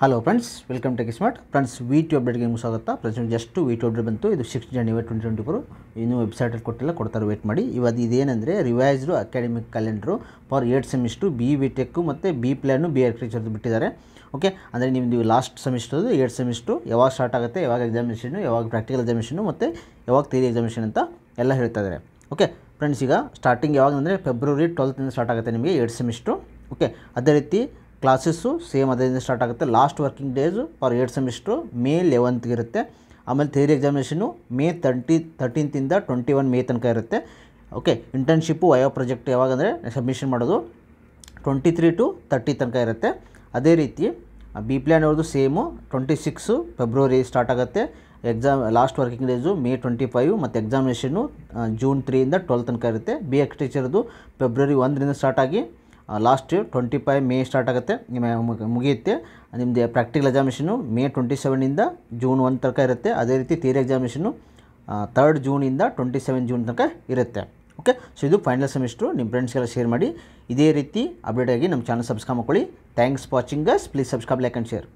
Hello friends, welcome tech smart. Friends, ವಿ2 ಅಪ್ಡೇಟ್ಗೆ ನಿಮ್ಗೆ ಸ್ವಾಗತ. ಫ್ರೆಂಡ್ಸ್, ಜಸ್ಟ್ ವಿ2 ಅಪ್ಡೇಟ್ ಬಂತು. ಇದು 6 ಜನವರಿ 2024. ಇನ್ನೂ ವೆಬ್ಸೈಟಲ್ಲಿ ಕೊಟ್ಟಿಲ್ಲ, ಕೊಡ್ತಾರೆ, ವೇಟ್ ಮಾಡಿ. ಇದೇನೆಂದರೆ revised academic calendar for 8 semester B tech ಮತ್ತು ಬಿ ಪ್ಲ್ಯಾನು ಬಿ ಆರ್ಕಿಟೆಕ್ಚರ್ದು ಬಿಟ್ಟಿದ್ದಾರೆ. ಓಕೆ, ಅಂದರೆ ನಿಮ್ಮದು ಲಾಸ್ಟ್ ಸೆಮಿಸ್ಟರ್ದು 8 ಸೆಮಿಸ್ಟ್ರು ಯಾವಾಗ ಸ್ಟಾರ್ಟ್ ಆಗುತ್ತೆ, ಯಾವಾಗ ಎಕ್ಸಾಮಿನೇಷನು, ಯಾವಾಗ ಪ್ರಾಕ್ಟಿಕಲ್ ಎಕ್ಸಾಮಿನೇಷನು ಮತ್ತು ಯಾವಾಗ ಥಿಯರಿ ಎಕ್ಸಾಮಿನೇಷನ್ ಅಂತ ಎಲ್ಲ ಹೇಳ್ತಾ ಇದ್ದಾರೆ. ಓಕೆ ಫ್ರೆಂಡ್ಸ್, ಈಗ ಸ್ಟಾರ್ಟಿಂಗ್ ಯಾವಾಗ ಅಂದರೆ ಫೆಬ್ರವರಿ 12 ಸ್ಟಾರ್ಟ್ ಆಗುತ್ತೆ ನಿಮಗೆ 8 ಸೆಮಿಸ್ಟ್ರು. ಓಕೆ, ಅದೇ ರೀತಿ ಕ್ಲಾಸಸ್ಸು ಸೇಮ್ ಅದರಿಂದ ಸ್ಟಾರ್ಟ್ ಆಗುತ್ತೆ. Last working days for 8 semester May 11ಗೆ ಇರುತ್ತೆ. ಆಮೇಲೆ theory examination May 13th 21 May ತನಕ ಇರುತ್ತೆ. ಓಕೆ, ಇಂಟರ್ನ್ಶಿಪ್ಪು ವಯೋ ಪ್ರಾಜೆಕ್ಟ್ ಯಾವಾಗ ಅಂದರೆ ಸಬ್ಮಿಷನ್ ಮಾಡೋದು 23 to 30 ತನಕ ಇರುತ್ತೆ. ಅದೇ ರೀತಿ ಬಿ ಪ್ಲ್ಯಾನ್ ಅವ್ರದ್ದು ಸೇಮು 26 ಫೆಬ್ರವರಿ ಸ್ಟಾರ್ಟ್ ಆಗುತ್ತೆ. ಲಾಸ್ಟ್ ವರ್ಕಿಂಗ್ ಡೇಸು ಮೇ 25 ಮತ್ತು ಎಕ್ಸಾಮಿನೇಷನ್ನು ಜೂನ್ 3 12 ತನಕ ಇರುತ್ತೆ. ಬಿ ಆರ್ಕಿಟೆಕ್ಚರ್ದು ಫೆಬ್ರವರಿ 1 ಸ್ಟಾರ್ಟ್ ಆಗಿ ಲಾಸ್ಟ್ 25 ಮೇ ಸ್ಟಾರ್ಟ್ ಆಗುತ್ತೆ, ಮುಗಿಯುತ್ತೆ. ನಿಮ್ಮದು ಪ್ರಾಕ್ಟಿಕಲ್ ಎಕ್ಸಾಮಿನೇಷನು ಮೇ 27 ಜೂನ್ 1 ತನಕ ಇರುತ್ತೆ. ಅದೇ ರೀತಿ ಥಿಯರಿ ಎಕ್ಸಾಮಿನೇಷನು 3rd ಜೂನಿಂದ 27 ಜೂನ್ ತನಕ ಇರುತ್ತೆ. ಓಕೆ, ಸೊ ಇದು ಫೈನಲ್ ಸೆಮಿಸ್ಟ್ರು. ನಿಮ್ಮ ಫ್ರೆಂಡ್ಸ್ಗೆಲ್ಲ ಶೇರ್ ಮಾಡಿ. ಇದೇ ರೀತಿ ಅಪ್ಡೇಟಾಗಿ ನಮ್ಮ ಚಾನಲ್ ಸಬ್ಸ್ಕ್ರೈಬ್ ಮಾಡ್ಕೊಳ್ಳಿ. Thanks for watching guys. Please subscribe, like and share.